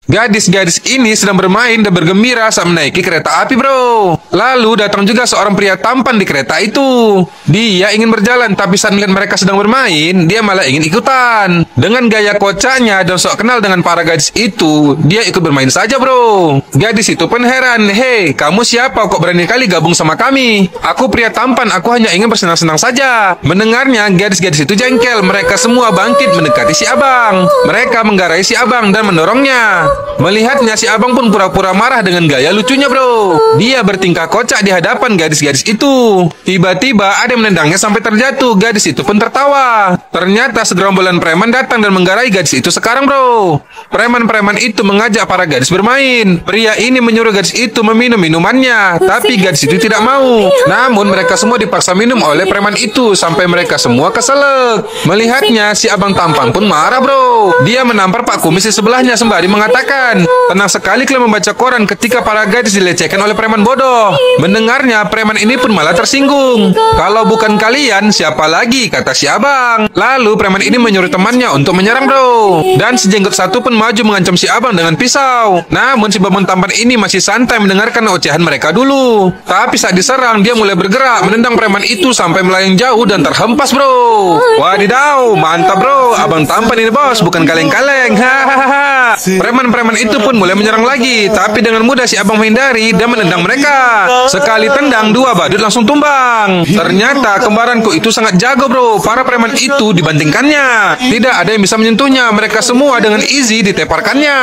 Gadis-gadis ini sedang bermain dan bergembira saat menaiki kereta api, bro. Lalu datang juga seorang pria tampan di kereta itu. Dia ingin berjalan, tapi saat melihat mereka sedang bermain, dia malah ingin ikutan. Dengan gaya kocaknya dan sok kenal dengan para gadis itu, dia ikut bermain saja, bro. Gadis itu pun heran. Hei, kamu siapa kok berani kali gabung sama kami? Aku pria tampan, aku hanya ingin bersenang-senang saja. Mendengarnya, gadis-gadis itu jengkel. Mereka semua bangkit mendekati si abang. Mereka menggarai si abang dan mendorongnya. Melihatnya, si abang pun pura-pura marah dengan gaya lucunya, bro. Dia bertingkah kocak di hadapan gadis-gadis itu. Tiba-tiba ada yang menendangnya sampai terjatuh. Gadis itu pun tertawa. Ternyata segerombolan preman datang dan menggarai gadis itu sekarang, bro. Preman-preman itu mengajak para gadis bermain. Pria ini menyuruh gadis itu meminum minumannya, tapi gadis itu tidak mau. Namun mereka semua dipaksa minum oleh preman itu sampai mereka semua keselak. Melihatnya, si abang tampan pun marah, bro. Dia menampar Pak Kumis di sebelahnya sembari mengatakan, tenang sekali kalian membaca koran ketika para gadis dilecehkan oleh preman bodoh. Mendengarnya, preman ini pun malah tersinggung. Kalau bukan kalian, siapa lagi, kata si abang. Lalu preman ini menyuruh temannya untuk menyerang, bro. Dan si jenggot satu pun maju mengancam si abang dengan pisau. Namun si babon tampan ini masih santai mendengarkan ocehan mereka dulu. Tapi saat diserang, dia mulai bergerak menendang preman itu sampai melayang jauh dan terhempas, bro. Wadidaw, mantap, bro. Abang tampan ini, bos, bukan kaleng-kaleng. Hahaha. Preman-preman itu pun mulai menyerang lagi, tapi dengan mudah si abang menghindari dan menendang mereka. Sekali tendang, dua badut langsung tumbang. Ternyata kembaranku itu sangat jago, bro. Para preman itu dibandingkannya, tidak ada yang bisa menyentuhnya. Mereka semua dengan easy diteparkannya.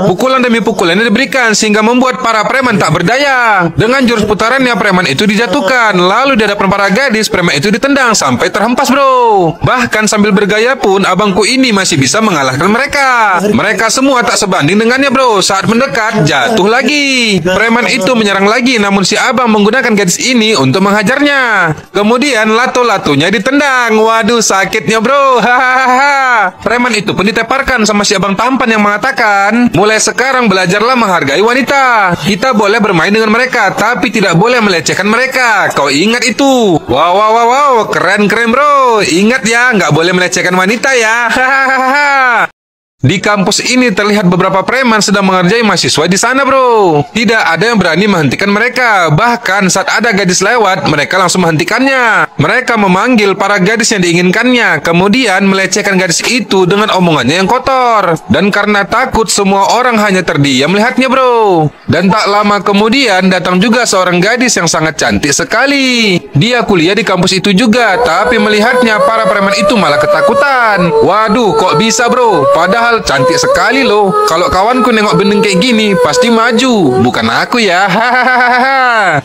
Pukulan demi pukulan yang diberikan sehingga membuat para preman tak berdaya. Dengan jurus putarannya, preman itu dijatuhkan. Lalu di hadapan para gadis, preman itu ditendang sampai terhempas, bro. Bahkan sambil bergaya pun abangku ini masih bisa mengalahkan mereka. Mereka semua tak sebanding dengannya, bro. Saat mendekat, jatuh lagi. Preman itu menyerang lagi, namun si abang menggunakan gadis ini untuk menghajarnya. Kemudian lato-latonya ditendang. Waduh, sakitnya, bro. Hahaha. Preman itu pun diteparkan sama si abang tampan yang mengatakan, mulai sekarang belajarlah menghargai wanita. Kita boleh bermain dengan mereka, tapi tidak boleh melecehkan mereka. Kau ingat itu? Wow, wow, wow, wow. Keren, bro. Ingat ya, nggak boleh melecehkan wanita ya. Hahaha. Di kampus ini terlihat beberapa preman sedang mengerjai mahasiswa di sana, bro. Tidak ada yang berani menghentikan mereka. Bahkan saat ada gadis lewat, mereka langsung menghentikannya. Mereka memanggil para gadis yang diinginkannya, kemudian melecehkan gadis itu dengan omongannya yang kotor. Dan karena takut, semua orang hanya terdiam melihatnya, bro. Dan tak lama kemudian datang juga seorang gadis yang sangat cantik sekali. Dia kuliah di kampus itu juga, tapi melihatnya para preman itu malah ketakutan. Waduh, kok bisa, bro? Padahal cantik sekali loh. Kalau kawanku nengok bening kayak gini, pasti maju. Bukan aku ya. Hahaha.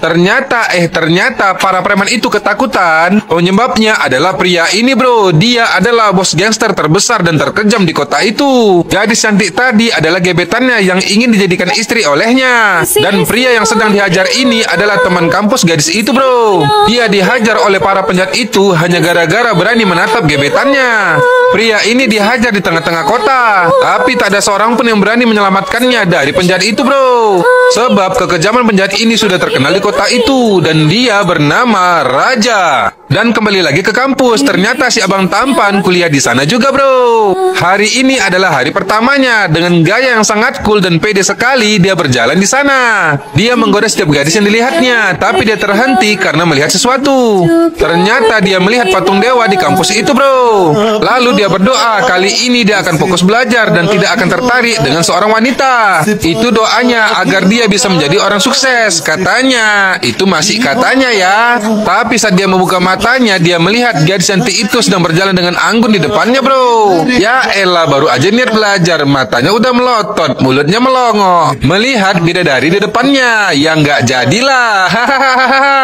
Ternyata para preman itu ketakutan. Penyebabnya adalah pria ini, bro. Dia adalah bos gangster terbesar dan terkejam di kota itu. Gadis cantik tadi adalah gebetannya yang ingin dijadikan istri olehnya. Dan pria yang sedang dihajar ini adalah teman kampus gadis itu, bro. Dia dihajar oleh para penjahat itu hanya gara-gara berani menatap gebetannya. Pria ini dihajar di tengah-tengah kota, tapi tak ada seorang pun yang berani menyelamatkannya dari penjahat itu, bro. Sebab kekejaman penjahat ini sudah terkenal di kota itu, dan dia bernama Raja. Dan kembali lagi ke kampus, ternyata si abang tampan kuliah di sana juga, bro. Hari ini adalah hari pertamanya. Dengan gaya yang sangat cool dan pede sekali, dia berjalan di sana. Dia menggoda setiap gadis yang dilihatnya, tapi dia terhenti karena melihat sesuatu. Ternyata dia melihat patung dewa di kampus itu, bro. Lalu dia berdoa, kali ini dia akan fokus belajar dan tidak akan tertarik dengan seorang wanita. Itu doanya agar dia bisa menjadi orang sukses. Katanya, itu masih katanya ya. Tapi saat dia membuka matanya, dia melihat gadis cantik itu sedang berjalan dengan anggun di depannya, bro. Ya elah, baru aja niat belajar, matanya udah melotot, mulutnya melongo. Melihat bidadari di depannya, ya nggak jadilah. Hahaha.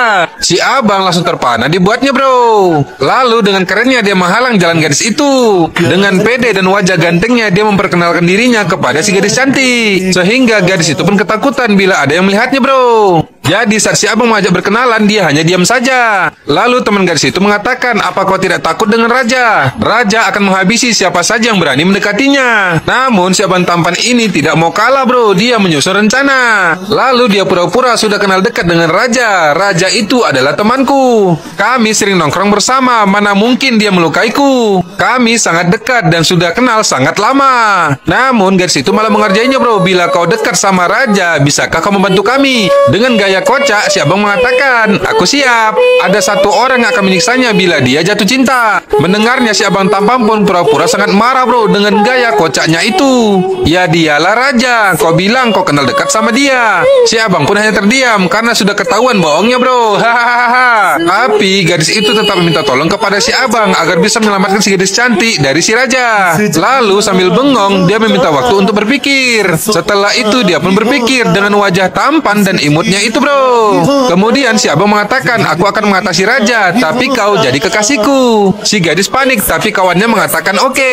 Si abang langsung terpana dibuatnya, bro. Lalu dengan kerennya dia menghalang jalan gadis itu. Dengan pede dan wajah gantengnya, dia memperkenalkan dirinya kepada si gadis cantik. Sehingga gadis itu pun ketakutan bila ada yang melihatnya, bro. Jadi saat si abang mengajak berkenalan, dia hanya diam saja. Lalu teman gadis itu mengatakan, apa kau tidak takut dengan raja? Raja akan menghabisi siapa saja yang berani mendekatinya. Namun si abang tampan ini tidak mau kalah bro, dia menyusun rencana. Lalu dia pura-pura sudah kenal dekat dengan raja. Raja itu adalah temanku. Kami sering nongkrong bersama, mana mungkin dia melukaiku. Kami sangat dekat dan sudah kenal sangat lama. Namun gadis itu malah mengerjainya bro. Bila kau dekat sama raja, bisakah kau membantu kami? Dengan gaya kocak, si abang mengatakan, aku siap. Ada satu orang yang akan menyiksanya bila dia jatuh cinta. Mendengarnya si abang tampan pun pura-pura sangat marah bro dengan gaya kocaknya itu. Ya dialah raja, kau bilang kau kenal dekat sama dia. Si abang pun hanya terdiam karena sudah ketahuan bohongnya bro. Hahaha. Tapi gadis itu tetap meminta tolong kepada si abang agar bisa menyelamatkan si gadis cantik dari si raja. Lalu sambil bengong, dia meminta waktu untuk berpikir. Setelah itu dia pun berpikir dengan wajah tampan dan imutnya itu bro. Kemudian si abang mengatakan, aku akan mengatasi raja, tapi kau jadi kekasihku. Si gadis panik, tapi kawannya mengatakan, oke,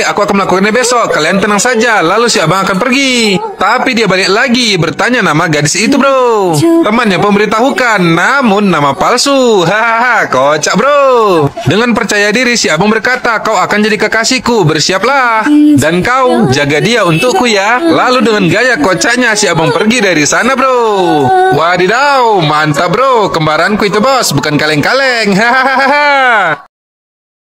aku akan melakukannya besok. Kalian tenang saja. Lalu si abang akan pergi. Tapi dia balik lagi bertanya nama gadis itu bro. Temannya memberitahukan, namun nama palsu. Hahaha, kocak bro. Dengan percaya diri si abang berkata, kau akan jadi kekasihku, bersiaplah. Dan kau jaga dia untukku ya. Lalu dengan gaya kocaknya si abang pergi dari sana bro. Wadidaw, mantap bro, kembaranku itu bos, bukan kaleng-kaleng. Hahaha.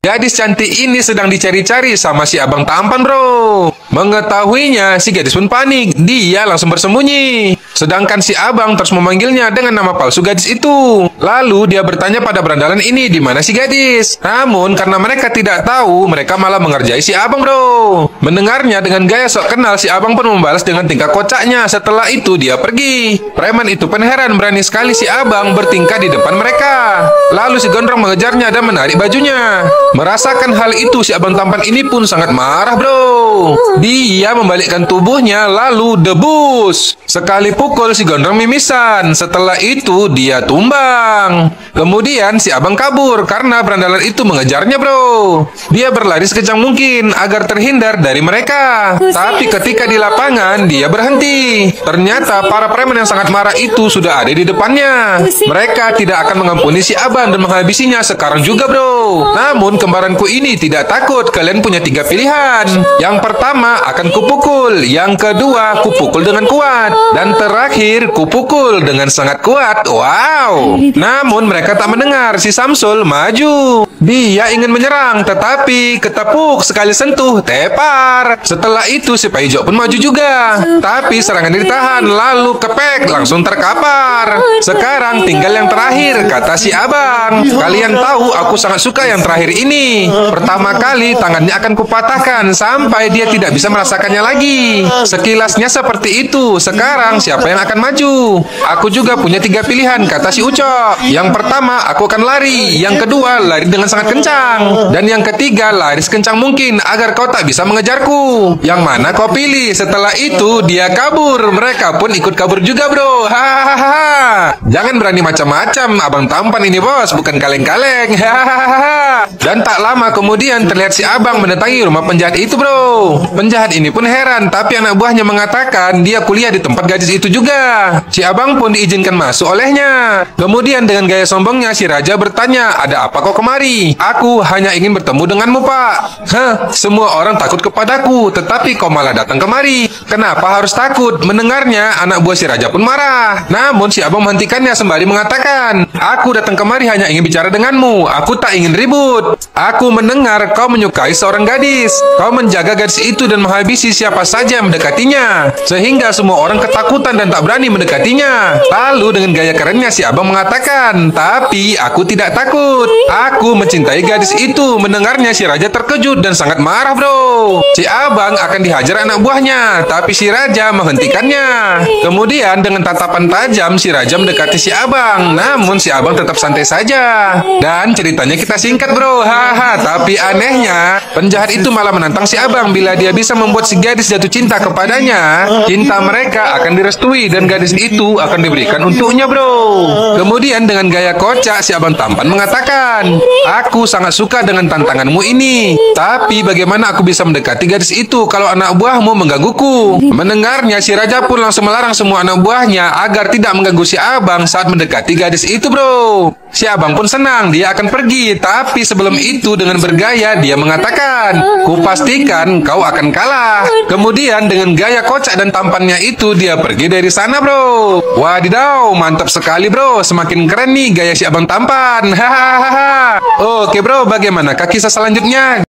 Gadis cantik ini sedang dicari-cari sama si abang tampan bro. Mengetahuinya, si gadis pun panik. Dia langsung bersembunyi. Sedangkan si abang terus memanggilnya dengan nama palsu gadis itu. Lalu dia bertanya pada berandalan ini, di mana si gadis? Namun karena mereka tidak tahu, mereka malah mengerjai si abang bro. Mendengarnya dengan gaya sok kenal, si abang pun membalas dengan tingkah kocaknya. Setelah itu dia pergi. Preman itu pun heran, berani sekali si abang bertingkah di depan mereka. Lalu si gondrong mengejarnya dan menarik bajunya. Merasakan hal itu, si abang tampan ini pun sangat marah bro. Dia membalikkan tubuhnya lalu debus. Sekali pukul si gondrong mimisan. Setelah itu dia tumbang. Kemudian si abang kabur karena berandalan itu mengejarnya bro. Dia berlari sekencang mungkin agar terhindar dari mereka. Tapi ketika di lapangan dia berhenti. Ternyata para preman yang sangat marah itu sudah ada di depannya. Mereka tidak akan mengampuni si abang dan menghabisinya sekarang juga bro. Namun kembaranku ini tidak takut. Kalian punya 3 pilihan. Yang pertama akan kupukul. Yang kedua kupukul dengan kuat. Dan terakhir kupukul dengan sangat kuat. Wow. Namun mereka tak mendengar. Si Samsul maju. Dia ingin menyerang, tetapi ketepuk sekali sentuh, tepar. Setelah itu si Paijo pun maju juga. Tapi serangan ditahan, lalu kepek, langsung terkapar. Sekarang tinggal yang terakhir, kata si abang. Kalian tahu aku sangat suka yang terakhir ini. Pertama kali tangannya akan kupatahkan sampai dia tidak bisa merasakannya lagi. Sekilasnya seperti itu. Sekarang siapa yang akan maju? Aku juga punya 3 pilihan, kata si Ucok. Yang pertama aku akan lari. Yang kedua lari dengan sangat kencang. Dan yang ketiga lari sekencang mungkin agar kau tak bisa mengejarku. Yang mana kau pilih? Setelah itu dia kabur. Mereka pun ikut kabur juga bro. Hahaha. Jangan berani macam-macam. Abang tampan ini bos, bukan kaleng-kaleng. Hahaha. Dan tak lama kemudian terlihat si abang mendatangi rumah penjahat itu bro. Penjahat ini pun heran, tapi anak buahnya mengatakan dia kuliah di tempat gadis itu juga. Si abang pun diizinkan masuk olehnya. Kemudian dengan gaya sombongnya si raja bertanya, ada apa kau kemari? Aku hanya ingin bertemu denganmu pak. Hah, semua orang takut kepadaku, tetapi kau malah datang kemari. Kenapa harus takut? Mendengarnya anak buah si raja pun marah. Namun si abang menghentikannya sembari mengatakan, aku datang kemari hanya ingin bicara denganmu. Aku tak ingin ribut. Aku mendengar kau menyukai seorang gadis. Kau menjaga gadis itu dan menghabisi siapa saja yang mendekatinya, sehingga semua orang ketakutan dan tak berani mendekatinya. Lalu dengan gaya kerennya si abang mengatakan, tapi aku tidak takut. Aku mencintai gadis itu. Mendengarnya si raja terkejut dan sangat marah bro. Si abang akan dihajar anak buahnya, tapi si raja menghentikannya. Kemudian dengan tatapan tajam si raja mendekati si abang. Namun si abang tetap santai saja. Dan ceritanya kita singkat bro. Haha. Tapi anehnya penjahat itu malah menantang si abang bila dia bisa bisa membuat si gadis jatuh cinta kepadanya, cinta mereka akan direstui dan gadis itu akan diberikan untuknya, bro. Kemudian dengan gaya kocak, si abang tampan mengatakan, aku sangat suka dengan tantanganmu ini. Tapi bagaimana aku bisa mendekati gadis itu kalau anak buahmu menggangguku? Mendengarnya, si raja pun langsung melarang semua anak buahnya agar tidak mengganggu si abang saat mendekati gadis itu, bro. Si abang pun senang, dia akan pergi. Tapi sebelum itu dengan bergaya dia mengatakan, kupastikan kau akan kalah. Kemudian dengan gaya kocak dan tampannya itu dia pergi dari sana, bro. Wadidaw, mantap sekali, bro. Semakin keren nih gaya si abang tampan. Hahaha. Oke, bro, bagaimana kisah selanjutnya?